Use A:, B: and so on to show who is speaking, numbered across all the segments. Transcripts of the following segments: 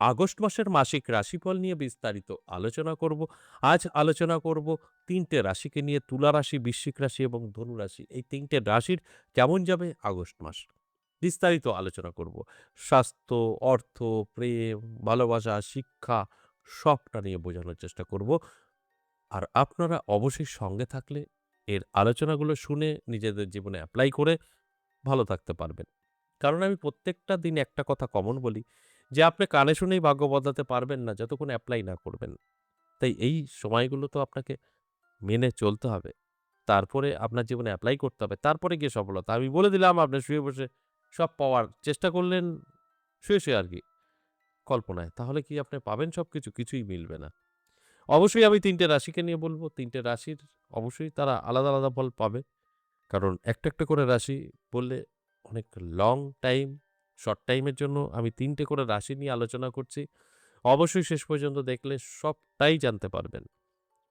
A: August মাসের মাসিক রাশিফল নিয়ে বিস্তারিত আলোচনা করব। আজ আলোচনা করব ৩ টে রাশিকে নিয়ে তুলা রাশি, বৃশ্চিক রাশি এবং ধনু রাশি। এই ৩ টে রাশির কেমন যাবে আগস্ট মাস। বিস্তারিত আলোচনা করব। স্বাস্থ্য, অর্থ, প্রেম, ভালোবাসা, শিক্ষা সবটা নিয়ে বোঝানোর চেষ্টা করব। আর আপনারা অবশ্যই সঙ্গে থাকলে এর আলোচনাগুলো শুনে নিজেদের জীবনে এপ্লাই করে ভালো থাকতে পারবেন। কারণ আমি প্রত্যেকটা দিন একটা কথা কমন বলি যে, আপনি কানে শুনেই ভাগ্য বদলাতে পারবেন না যতক্ষণ এপ্লাই না করবেন। তাই এই সময়গুলো তো আপনাকে মেনে চলতে হবে। তারপরে আপনার জীবনে এপ্লাই করতে হবে। তারপরে গিয়ে সফলতা। আমি বলে দিলাম আপনি শুয়ে বসে সব পাওয়ার চেষ্টা করলেন শুয়ে আরকি কল্পনায়। তাহলে কি আপনি পাবেন সবকিছু? কিছুই মিলবে না। অবশ্যই আমি ৩ টে রাশিকে নিয়ে বলব। ৩ টে রাশির অবশ্যই তারা আলাদা ফল পাবে। কারণ একটা করে রাশি বললে অনেক লং টাইম, শর্ট টাইমের জন্য আমি ৩ টে করে রাশি নিয়ে আলোচনা করছি। অবশ্যই শেষ পর্যন্ত দেখলে সবটাই জানতে পারবেন।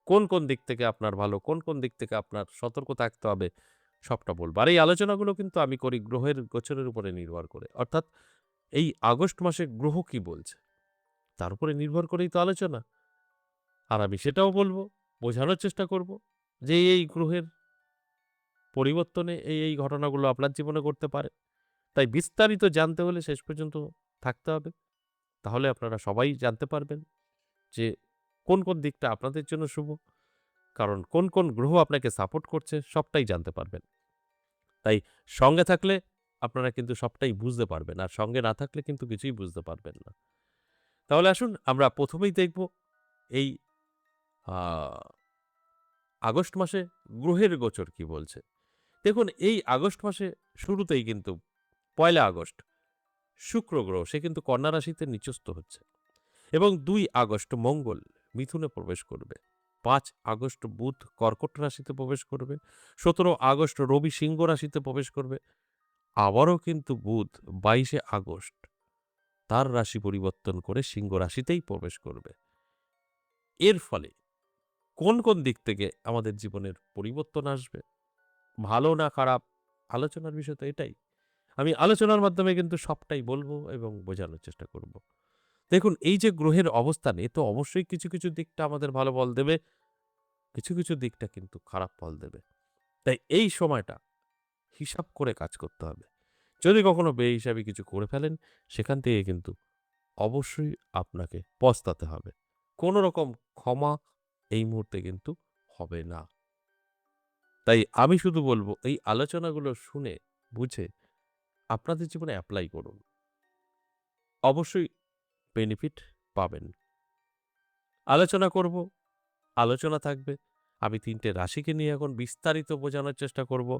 A: কোন দিক থেকে আপনার ভালো, কোন দিক থেকে আপনার সতর্ক থাকতে হবে, সবটা বলব। আর এই আলোচনাগুলো কিন্তু আমি করি গ্রহের গোচরের উপরে নির্ভর করে। অর্থাৎ এই আগস্ট মাসে গ্রহ কি বলছে, তার উপরে নির্ভর করেই তো আলোচনা। আর আমি সেটাও বলব, বোঝানোর চেষ্টা করব যে এই গ্রহের পরিবর্তনে এই ঘটনাগুলো আপনার জীবনে ঘটতে পারে। তাই বিস্তারিত জানতে হলে শেষ পর্যন্ত থাকতে হবে। তাহলে আপনারা সবাই জানতে পারবেন যে কোন দিকটা আপনাদের জন্য শুভ। কারণ কোন গ্রহ আপনাকে সাপোর্ট করছে সবটাই জানতে পারবেন। তাই সঙ্গে থাকলে আপনারা কিন্তু সবটাই বুঝতে পারবেন। আর সঙ্গে না থাকলে কিন্তু কিছুই বুঝতে পারবেন না। তাহলে আসুন আমরা ১ম এই দেখব এই আ আগস্ট মাসে গ্রহের গোচর কি বলছে। দেখুন এই আগস্ট মাসে শুরুতেই কিন্তু ১লা আগস্ট শুক্র গ্রহ সে কিন্তু কন্যা রাশিতে নিচস্থ হচ্ছে। এবং ২ আগস্ট মঙ্গল মিথুনে প্রবেশ করবে। ৫ আগস্ট বুধ কর্কট রাশিতে প্রবেশ করবে। ১৭ আগস্ট রবি সিংহ রাশিতে প্রবেশ করবে। আবারও কিন্তু বুধ ২২ আগস্ট তার রাশি পরিবর্তন করে সিংহ রাশিতেই প্রবেশ করবে। এর ফলে কোন দিক থেকে আমাদের জীবনের পরিবর্তন আসবে, ভালো না খারাপ, আলোচনার বিষয় তো এটাই। আমি আলোচনার মাধ্যমে কিন্তু সবটাই বলব এবং বোঝানোর চেষ্টা করব। দেখুন এই যে গ্রহের অবস্থান এ তো অবশ্যই কিছু দিকটা আমাদের ভালো ফল দেবে, কিছু দিকটা কিন্তু খারাপ ফল দেবে। তাই এই সময়টা হিসাব করে কাজ করতে হবে। যদি কখনো বেহিসাবি কিছু করে ফেলেন, সেখান থেকে কিন্তু অবশ্যই আপনাকে পস্তাতে হবে। কোন রকম ক্ষমা এই মুহূর্তে কিন্তু হবে না। তাই আমি শুধু বলব এই আলোচনাগুলো শুনে, বুঝে আপনাদের জীবনে এপ্লাই করুন। অবশ্যই বেনিফিট পাবেন। আলোচনা করব, আলোচনা থাকবে। আমি ৩ টে রাশিকে নিয়ে এখন বিস্তারিত বোঝানোর চেষ্টা করব।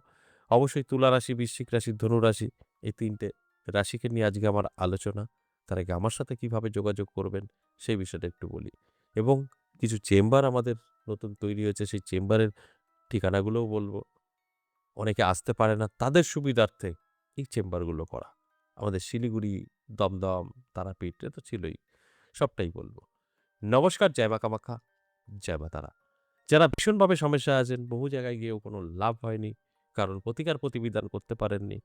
A: অবশ্যই তুলা রাশি, বৃশ্চিক রাশি, ধনু রাশি এই ৩ টে রাশিকে নিয়ে আজকে আমার আলোচনা। তার আগে আমার সাথে কিভাবে যোগাযোগ করবেন সেই বিষয়টা একটু বলি। এবং কিছু চেম্বার আমাদের নতুন তৈরি হয়েছে সেই চেম্বারের ঠিকানাগুলোও বলব। অনেকে আসতে পারে না তাদের সুবিধার্থে এই চেম্বারগুলো করা। আমাদের শিলিগুড়ি, দমদম, তারাপীঠ এ তো ছিলই। সবটাই বলব। নমস্কার, জয় মা কামাখ্যা, জয় মা তারা। যারা ভীষণভাবে সমস্যায় আছেন, বহু জায়গায় গিয়েও কোনো লাভ হয়নি। কারণ প্রতিকার প্রতিবিধান করতে পারেননি।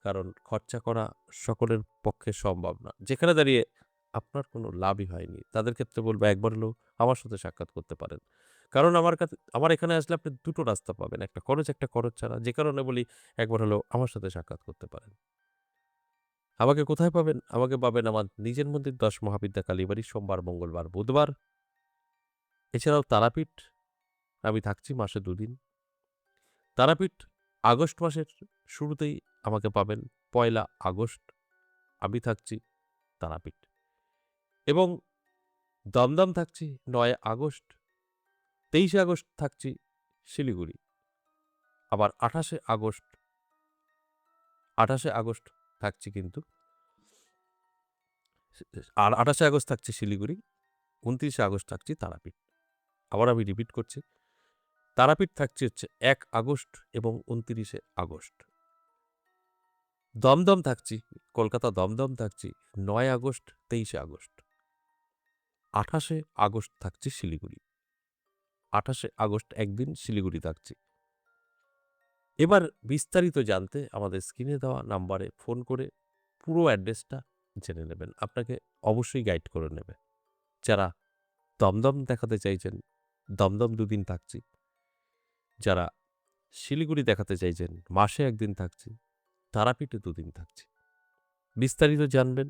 A: কারণ খরচা করা সকলের পক্ষে সম্ভব না। যেখানে দাঁড়িয়ে আপনার কোনো লাভই হয়নি। তাদের ক্ষেত্রে বলব একবার হলেও আমার সাথে সাক্ষাৎ করতে পারেন। কারণ আমার এখানে আসলে আপনি ২ টো রাস্তা পাবেন। একটা খরচ ছাড়া। যে কারণে বলি একবার হলেও আমার সাথে সাক্ষাৎ করতে পারেন। আমাকে কোথায় পাবেন? আমাকে পাবেন আমার নিজের মন্দির ১০ মহাবিদ্যা কালীবাড়ি সোমবার, মঙ্গলবার, বুধবার। এছাড়াও তারাপীঠ আমি থাকছি মাসে ২ দিন। তারাপীঠ আগস্ট মাসের শুরুতেই আমাকে পাবেন ১লা আগস্ট আমি থাকছি তারাপীঠ। এবং দমদম থাকছি ৯ আগস্ট, ২৩ আগস্ট থাকছি শিলিগুড়ি। আবার ২৮ আগস্ট থাকছি কিন্তু আর ২৮ আগস্ট থাকছি শিলিগুড়ি, ২৯ আগস্ট থাকছি তারাপীঠ। আবার আমি রিপিট করছি, তারাপীঠ থাকছি হচ্ছে ১ আগস্ট এবং ২৯ আগস্ট। দমদম থাকছি, কলকাতা দমদম থাকছি ৯ আগস্ট, ২৩ আগস্ট। ২৮ আগস্ট থাকছি শিলিগুড়ি। ২৮ আগস্ট একদিন শিলিগুড়ি থাকছি। এবার বিস্তারিত জানতে আমাদের স্ক্রিনে দেওয়া নাম্বারে ফোন করে পুরো অ্যাড্রেসটা জেনে নেবেন। আপনাকে অবশ্যই গাইড করে নেবে। যারা দমদম দেখাতে চাইছেন, দমদম ২ দিন থাকছি। যারা শিলিগুড়ি দেখাতে চাইছেন, মাসে ১ দিন থাকছি। তারাপীঠে ২ দিন থাকছি। বিস্তারিত জানবেন,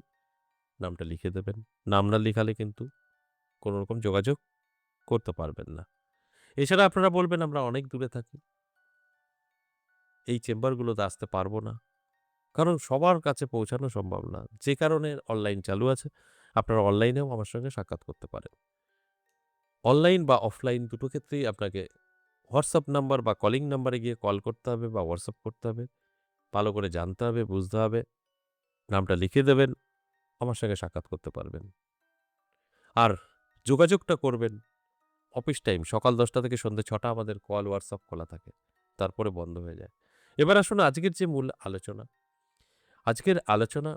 A: নামটা লিখে দেবেন। নাম না লিখালে কিন্তু কোনো রকম যোগাযোগ করতে পারবেন না। এছাড়া আপনারা বলবেন আমরা অনেক দূরে থাকি। এই চেম্বারগুলোতে আসতে পারব না। কারণ সবার কাছে পৌঁছানো সম্ভব না। যে কারণে অনলাইন চালু আছে, আপনারা অনলাইনেও আমার সঙ্গে সাক্ষাৎ করতে পারেন। অনলাইন বা অফলাইন দুটো ক্ষেত্রেই আপনাকে হোয়াটসঅ্যাপ নাম্বার বা কলিং নাম্বারে গিয়ে কল করতে হবে বা হোয়াটসঅ্যাপ করতে হবে। ভালো করে জানতে হবে, বুঝতে হবে। নামটা লিখে দেবেন, আমার সঙ্গে সাক্ষাৎ করতে পারবেন। আর যোগাযোগটা করবেন অফিস টাইম সকাল ১০টা থেকে সন্ধ্যে ৬টা আমাদের কল, হোয়াটসঅ্যাপ খোলা থাকে। তারপরে বন্ধ হয়ে যায়। এবার আসুন আজকের যে মূল আলোচনা। আজকের আলোচনা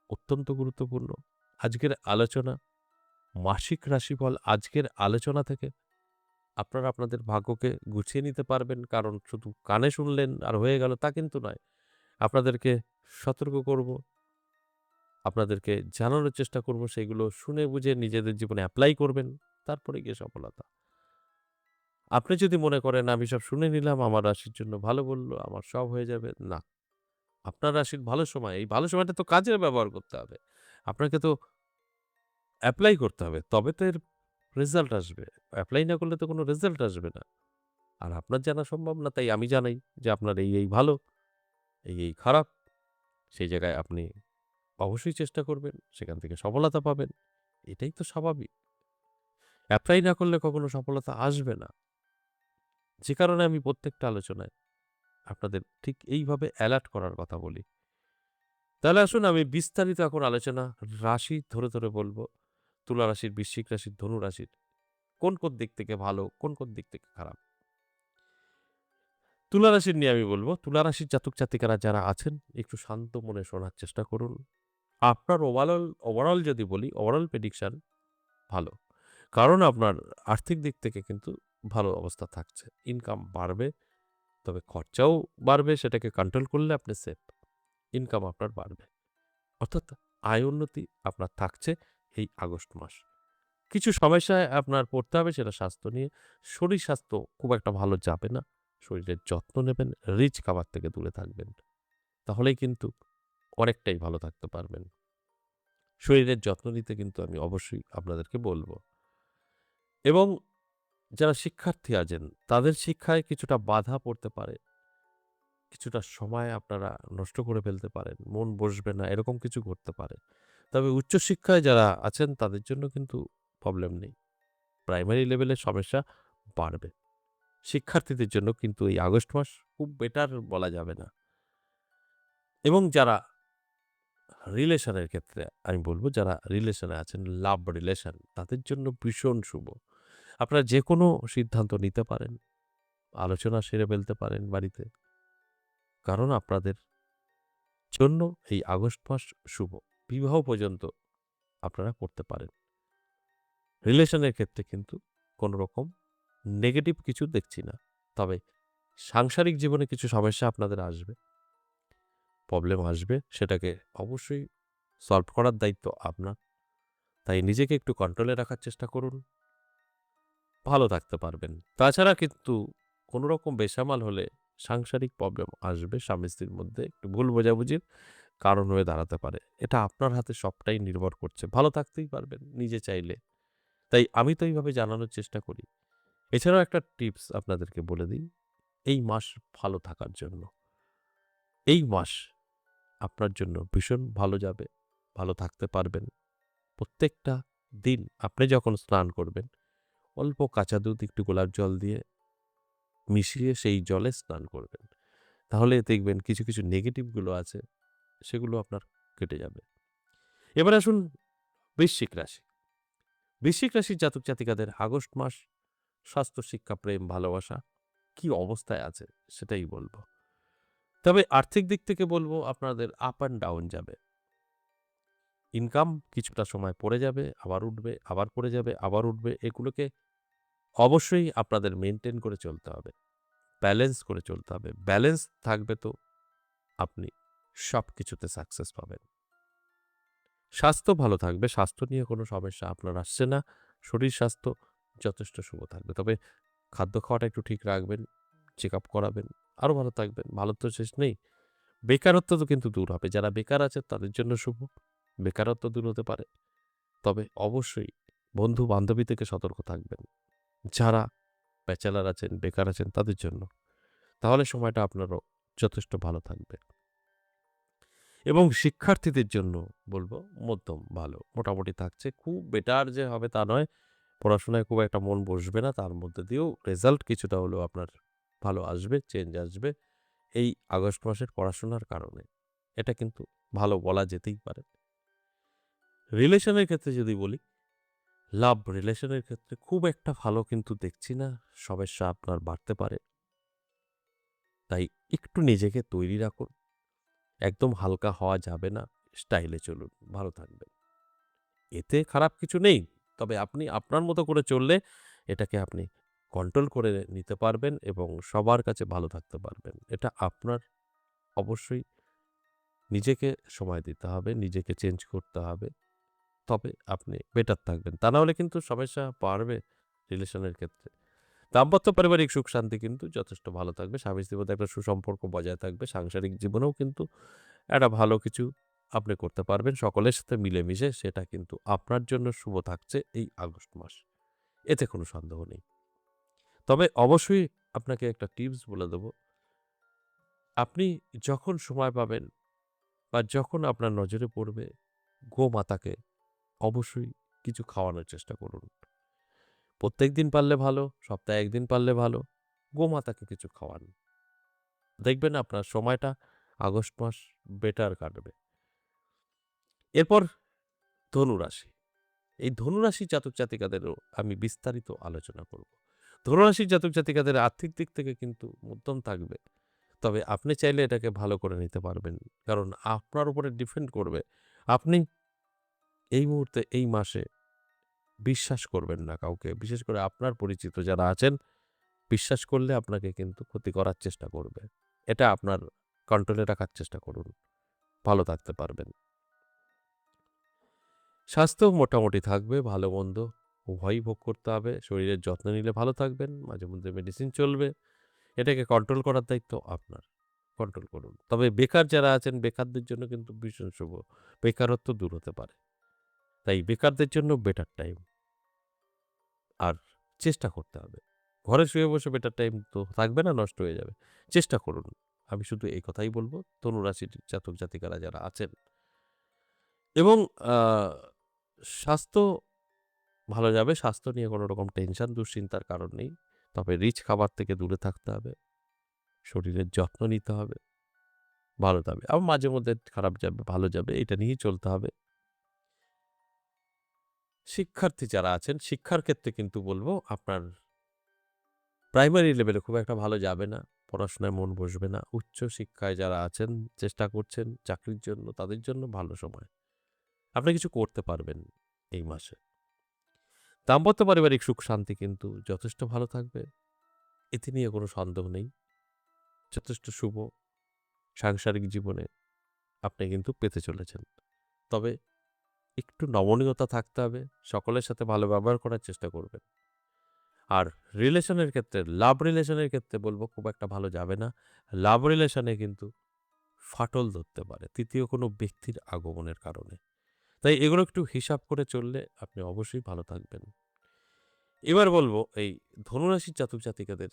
A: অত্যন্ত গুরুত্বপূর্ণ। আজকের আলোচনা মাসিক রাশিফল। আজকের আলোচনা থেকে আপনারা আপনাদের ভাগ্যকে গুছিয়ে নিতে পারবেন। কারণ শুধু কানে শুনলেন আর হয়ে গেল তা কিন্তু নয়। আপনাদেরকে সতর্ক করব, আপনাদেরকে জানানোর চেষ্টা করব সেগুলো শুনে বুঝে নিজেদের জীবনে এপ্লাই করবেন। তারপরে গিয়ে সফলতা। আপনি যদি মনে করেন আমি সব শুনে নিলাম, আমার রাশির জন্য ভালো বলল, আমার সব হয়ে যাবে, না। আপনার রাশির ভালো সময়, এই ভালো সময়টা তো কাজে ব্যবহার করতে হবে। আপনাকে তো এপ্লাই করতে হবে। তবে তো এর রেজাল্ট আসবে। এপ্লাই না করলে তো কোনো রেজাল্ট আসবে না। আর আপনার জানা সম্ভব না, তাই আমি জানাই যে আপনার এই ভালো, এই খারাপ। সেই জায়গায় আপনি অবশ্যই চেষ্টা করবেন। সেখান থেকে সফলতা পাবেন। এটাই তো স্বাভাবিক। এপ্লাই না করলে কখনো সফলতা আসবে না। যে কারণে আমি প্রত্যেকটা আলোচনায় আপনাদের ঠিক এইভাবে এলার্ট করার কথা বলি। তাহলে আসুন আমি বিস্তারিত এখন আলোচনা রাশি ধরে বলব। তুলা রাশির, বৃশ্চিক রাশির, ধনু রাশির কোন দিক থেকে ভালো, কোন দিক থেকে খারাপ। তুলা রাশির নিয়ে আমি বলব, তুলা রাশির জাতক-জাতিকারা যারা আছেন একটু শান্ত মনে শোনার চেষ্টা করুন। আপনার ওভারঅল যদি বলি, ওভারঅল প্রেডিকশন ভালো। কারণ আপনার আর্থিক দিক থেকে কিন্তু ভালো অবস্থা থাকছে। ইনকাম বাড়বে, তবে খরচাও বাড়বে, সেটাকে কন্ট্রোল করলে আপনি সেফ। ইনকাম আপনার বাড়বে। অর্থাৎ আয় উন্নতি আপনার থাকছে এই আগস্ট মাস। কিছু সমস্যায় আপনার পড়তে হবে সেটা স্বাস্থ্য নিয়ে। শরীর স্বাস্থ্য খুব একটা ভালো যাবে না। শরীরের যত্ন নেবেন, রিচ খাবার থেকে দূরে থাকবেন। তাহলেই কিন্তু অনেকটাই ভালো থাকতে পারবেন। শরীরের যত্ন নিতে কিন্তু আমি অবশ্যই আপনাদেরকে বলব। এবং যারা শিক্ষার্থী আছেন তাদের শিক্ষায় কিছুটা বাধা পড়তে পারে। কিছুটা সময় আপনারা নষ্ট করে ফেলতে পারেন। মন বসবে না, এরকম কিছু ঘটতে পারে। তবে উচ্চশিক্ষায় যারা আছেন তাদের জন্য কিন্তু প্রবলেম নেই। প্রাইমারি লেভেলের সমস্যা বাড়বে। শিক্ষার্থীদের জন্য কিন্তু এই আগস্ট মাস খুব বেটার বলা যাবে না। এবং যারা রিলেশনের ক্ষেত্রে আমি বলব, যারা রিলেশনে আছেন, লাভ রিলেশন তাদের জন্য ভীষণ শুভ। আপনারা যেকোনো সিদ্ধান্ত নিতে পারেন। আলোচনা সেরে ফেলতে পারেন বাড়িতে। কারণ আপনাদের জন্য এই আগস্ট মাস শুভ। বিবাহ পর্যন্ত আপনারা করতে পারেন। রিলেশনের ক্ষেত্রে কিন্তু কোনো রকম নেগেটিভ কিছু দেখছি না। তবে সাংসারিক জীবনে কিছু সমস্যা আপনাদের আসবে, প্রবলেম আসবে। সেটাকে অবশ্যই সলভ করার দায়িত্ব আপনার। তাই নিজেকে একটু কন্ট্রোলে রাখার চেষ্টা করুন। ভালো থাকতে পারবেন। তাছাড়া কিন্তু কোনো রকম বেসামাল হলে সাংসারিক প্রবলেম আসবে। স্বামী-স্ত্রীর মধ্যে একটু ভুল বোঝাবুঝির কারণ হয়ে দাঁড়াতে পারে। এটা আপনার হাতে সবটাই নির্ভর করছে। ভালো থাকতেই পারবেন নিজে চাইলে। তাই আমি তো এইভাবে জানানোর চেষ্টা করি। এছাড়াও একটা টিপস আপনাদেরকে বলে দিই, এই মাস ভালো থাকার জন্য। এই মাস আপনার জন্য ভীষণ ভালো যাবে। ভালো থাকতে পারবেন। প্রত্যেকটা দিন আপনি যখন স্নান করবেন, অল্প কাঁচা দুধ একটু গোলাপ জল দিয়ে মিশিয়ে সেই জলে স্নান করবেন। তাহলে দেখবেন কিছু নেগেটিভ গুলো আছে, সেগুলো আপনার কেটে যাবে। এবার আসুন বৃশ্চিক রাশি। বৃশ্চিক রাশির জাতক-জাতিকাদের আগস্ট মাস স্বাস্থ্য, শিক্ষা, প্রেম, ভালোবাসা কি অবস্থায় আছে সেটাই বলব। তবে আর্থিক দিক থেকে বলব আপনাদের আপ অ্যান্ড ডাউন যাবে। ইনকাম কিছুটা সময় পড়ে যাবে, আবার উঠবে, আবার পড়ে যাবে, আবার উঠবে। এগুলোকে অবশ্যই আপনাদের মেইনটেইন করে চলতে হবে। ব্যালেন্স করে চলতে হবে। ব্যালেন্স থাকবে তো আপনি সবকিছুতে সাকসেস পাবেন। স্বাস্থ্য ভালো থাকবে। স্বাস্থ্য নিয়ে কোনো সমস্যা আপনার আসছে না। শরীর স্বাস্থ্য যথেষ্ট শুভ থাকবে। তবে খাদ্য খাওয়াটা একটু ঠিক রাখবেন, চেকআপ করাবেন, আরো ভালো থাকবেন। ভালোর তো শেষ নেই। বেকারত্ব তো কিন্তু দূর হবে। যারা বেকার আছেন তাদের জন্য শুভ। বেকারত্ব দূর হতে পারে। তবে অবশ্যই বন্ধু-বান্ধবী থেকে সতর্ক থাকবেন। যারা ব্যাচেলর আছেন, বেকার আছেন তাদের জন্য। তাহলে সময়টা আপনারও যথেষ্ট ভালো থাকবে। এবং শিক্ষার্থীদের জন্য বলব মধ্যম ভালো। মোটামুটি থাকছে। খুব বেটার যে হবে তা নয়। পড়াশোনায় খুব একটা মন বসবে না। তার মধ্যে দিয়েও রেজাল্ট কিছুটা হলেও আপনার ভালো আসবে, চেঞ্জ আসবে এই আগস্ট মাসের পড়াশোনার কারণে। এটা কিন্তু ভালো বলা যেতেই পারে। রিলেশনের ক্ষেত্রে যদি বলি, লাভ রিলেশনের ক্ষেত্রে খুব একটা ভালো কিন্তু দেখছি না। সমস্যা আপনার বাড়তে পারে। তাই একটু নিজেকে তৈরি রাখুন। একদম হালকা হওয়া যাবে না। স্টাইলে চলুন। ভালো থাকবেন। এতে খারাপ কিছু নেই। তবে আপনি আপনার মতো করে চললে এটাকে আপনি কন্ট্রোল করে নিতে পারবেন এবং সবার কাছে ভালো থাকতে পারবেন। এটা আপনার অবশ্যই নিজেকে সময় দিতে হবে, নিজেকে চেঞ্জ করতে হবে। তবে আপনি বেটার থাকবেন। তা না হলে কিন্তু সমস্যা বাড়বে রিলেশনের ক্ষেত্রে। দাম্পত্য পারিবারিক সুখ শান্তি কিন্তু যথেষ্ট ভালো থাকবে। স্বামী-স্ত্রীর মধ্যে একটা সুসম্পর্ক বজায় থাকবে। সাংসারিক জীবনেও কিন্তু একটা ভালো কিছু আপনি করতে পারবেন সকলের সাথে মিলেমিশে। সেটা কিন্তু আপনার জন্য শুভ থাকছে এই আগস্ট মাস। এতে কোনো সন্দেহ নেই। তবে অবশ্যই আপনাকে একটা টিপস বলে দেব। আপনি যখন সময় পাবেন বা যখন আপনার নজরে পড়বে, গোমাতাকে অবশ্যই কিছু খাওয়ানোর চেষ্টা করুন। প্রত্যেকদিন পারলে ভালো, সপ্তাহে ১ দিন পারলে ভালো। গোমাতাকে কিছু খাওয়ান। দেখবেন আপনার সময়টা আগস্ট মাস বেটার কাটবে। এরপর ধনুরাশি। এই ধনুরাশির জাতক-জাতিকাদেরও আমি বিস্তারিত আলোচনা করব। ধনুরাশির জাতক-জাতিকাদের আর্থিক দিক থেকে কিন্তু মধ্যম থাকবে। তবে আপনি চাইলে এটাকে ভালো করে নিতে পারবেন। কারণ আপনার উপরে ডিপেন্ড করবে। আপনি এই মুহূর্তে এই মাসে বিশ্বাস করবেন না কাউকে। বিশেষ করে আপনার পরিচিত যারা আছেন, বিশ্বাস করলে আপনাকে কিন্তু ক্ষতি করার চেষ্টা করবে। এটা আপনার কন্ট্রোলে রাখার চেষ্টা করুন। ভালো থাকতে পারবেন। স্বাস্থ্য মোটামুটি থাকবে, ভালো-মন্দ উভয়ই ভোগ করতে হবে। শরীরের যত্ন নিলে ভালো থাকবেন। মাঝেমধ্যে মেডিসিন চলবে। এটাকে কন্ট্রোল করার দায়িত্ব আপনার। কন্ট্রোল করুন। তবে বেকার যারা আছেন, বেকারদের জন্য কিন্তু ভীষণ শুভ। বেকারত্ব দূর হতে পারে। তাই বেকারদের জন্য বেটার টাইম। আর চেষ্টা করতে হবে। ঘরে শুয়ে বসে বেটার টাইম তো থাকবে না, নষ্ট হয়ে যাবে। চেষ্টা করুন। আমি শুধু এই কথাই বলব, ধনুরাশির জাতক-জাতিকারা যারা আছেন এবং আ স্বাস্থ্য ভালো যাবে। স্বাস্থ্য নিয়ে কোনো রকম টেনশন, দুশ্চিন্তার কারণ নেই। তবে রিচ খাবার থেকে দূরে থাকতে হবে। শরীরের যত্ন নিতে হবে। ভালো যাবে। আবার মাঝে মধ্যে খারাপ যাবে, ভালো যাবে। এটা নিয়েই চলতে হবে। শিক্ষার্থী যারা আছেন, শিক্ষার ক্ষেত্রে কিন্তু বলব আপনার প্রাইমারি লেভেলে খুব একটা ভালো যাবে না। পড়াশোনায় মন বসবে না। উচ্চ শিক্ষায় যারা আছেন, চেষ্টা করছেন চাকরির জন্য, তাদের জন্য ভালো সময়। আপনি কিছু করতে পারবেন এই মাসে। দাম্পত্য পারিবারিক সুখ শান্তি কিন্তু যথেষ্ট ভালো থাকবে। এতে নিয়ে কোনো সন্দেহ নেই। যথেষ্ট শুভ সাংসারিক জীবনে আপনি কিন্তু পেতে চলেছেন। তবে একটু নমনীয়তা থাকতে হবে। সকলের সাথে ভালো ব্যবহার করার চেষ্টা করবেন। আর রিলেশনের ক্ষেত্রে, লাভ রিলেশনের ক্ষেত্রে বলব খুব একটা ভালো যাবে না। লাভ রিলেশনে কিন্তু ফাটল ধরতে পারে ৩য় কোনো ব্যক্তির আগমনের কারণে। তাই এগুলো একটু হিসাব করে চললে আপনি অবশ্যই ভালো থাকবেন। এবার বলব এই ধনুরাশির জাতক-জাতিকাদের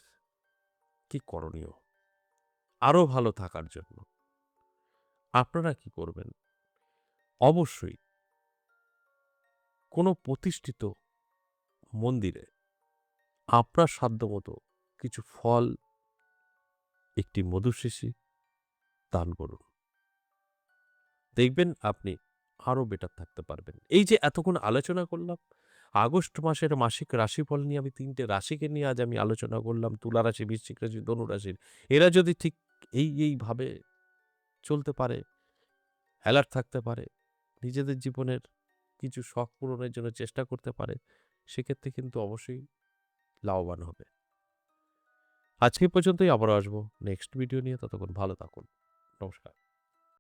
A: কি করণীয়? আরো ভালো থাকার জন্য আপনারা কি করবেন? অবশ্যই কোনো প্রতিষ্ঠিত মন্দিরে আপনার সাধ্যমতো কিছু ফল, একটি মধুর শিশি দান করুন। দেখবেন আপনি আরো বেটার থাকতে পারবেন। এই যে এতক্ষণ আলোচনা করলাম, আগস্ট মাসের মাসিক রাশিফল নিয়ে আমি ৩ টে রাশিকে নিয়ে আজ আমি আলোচনা করলাম। তুলা রাশি, বৃশ্চিক রাশি, ধনু রাশির। এরা যদি ঠিক এইভাবে চলতে পারে, এলার্ট থাকতে পারে, নিজেদের জীবনের কিছু শখ পূরণের জন্য চেষ্টা করতে পারে, সেক্ষেত্রে কিন্তু অবশ্যই লাভবান হবে। আজকে এই পর্যন্তই, আবারও আসবো নেক্সট ভিডিও নিয়ে। ততক্ষণ ভালো থাকুন। নমস্কার।